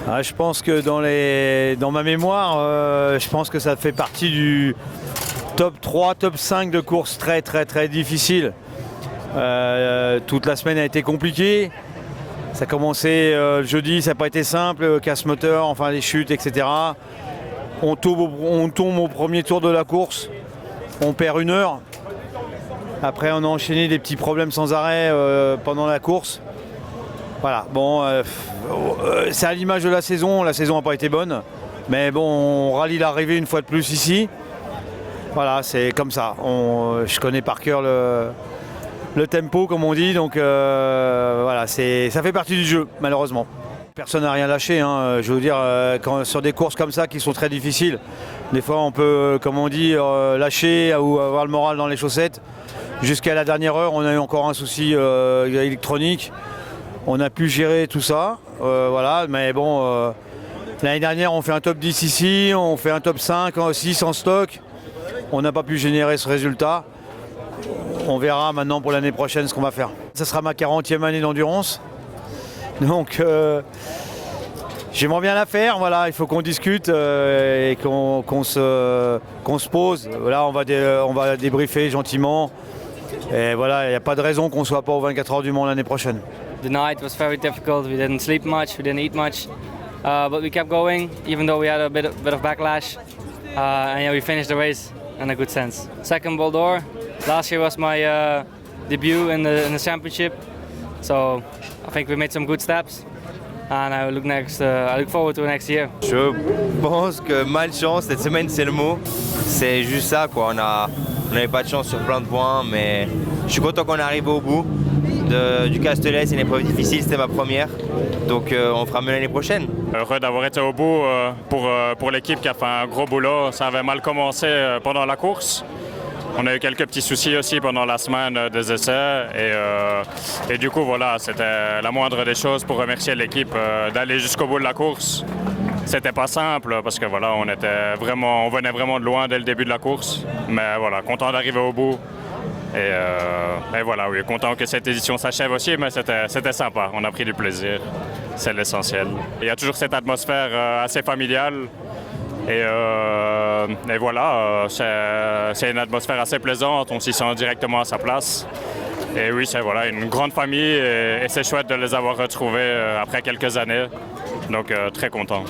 Je pense que dans ma mémoire, je pense que ça fait partie du top 3, top 5 de courses très très très difficiles. Toute la semaine a été compliquée. Ça a commencé jeudi, ça n'a pas été simple, casse moteur, enfin les chutes, etc. On tombe au premier tour de la course, on perd 1 heure. Après on a enchaîné des petits problèmes sans arrêt pendant la course. Voilà, bon, c'est à l'image de la saison n'a pas été bonne. Mais bon, on rallie l'arrivée une fois de plus ici. Voilà, c'est comme ça. Je connais par cœur le tempo, comme on dit, donc voilà, ça fait partie du jeu, malheureusement. Personne n'a rien lâché, hein. Je veux dire, sur des courses comme ça qui sont très difficiles, des fois on peut, comme on dit, lâcher ou avoir le moral dans les chaussettes. Jusqu'à la dernière heure, on a eu encore un souci électronique. On a pu gérer tout ça, voilà, mais bon, l'année dernière on fait un top 10 ici, on fait un top 5, 6 en stock. On n'a pas pu générer ce résultat. On verra maintenant pour l'année prochaine ce qu'on va faire. Ça sera ma 40e année d'endurance. Donc j'aimerais bien la faire, voilà, il faut qu'on discute et qu'on se pose. Là, on va débriefer gentiment. Et voilà, il n'y a pas de raison qu'on ne soit pas aux 24 heures du Mans l'année prochaine. The night was very difficult. We didn't sleep much, we didn't eat much, but we kept going, even though we had a bit of backlash. And yeah, we finished the race in a good sense. Second Ball d'Or. Last year was my debut in the championship, so I think we made some good steps. And I look forward to next year. Je pense que malchance, cette semaine c'est le mot. C'est juste ça, quoi. On n'avait pas de chance sur plein de points, mais je suis content qu'on arrive au bout. Du Castellet, c'est une épreuve difficile, c'était ma première, donc on fera mieux l'année prochaine. Heureux d'avoir été au bout pour l'équipe qui a fait un gros boulot. Ça avait mal commencé pendant la course. On a eu quelques petits soucis aussi pendant la semaine des essais et du coup voilà, c'était la moindre des choses pour remercier l'équipe d'aller jusqu'au bout de la course. C'était pas simple parce que voilà, on venait vraiment de loin dès le début de la course, mais voilà, content d'arriver au bout. Et voilà, oui, content que cette édition s'achève aussi, mais c'était sympa, on a pris du plaisir, c'est l'essentiel. Il y a toujours cette atmosphère assez familiale et voilà, c'est une atmosphère assez plaisante, on s'y sent directement à sa place. Et oui, c'est voilà, une grande famille et c'est chouette de les avoir retrouvés après quelques années, donc très content.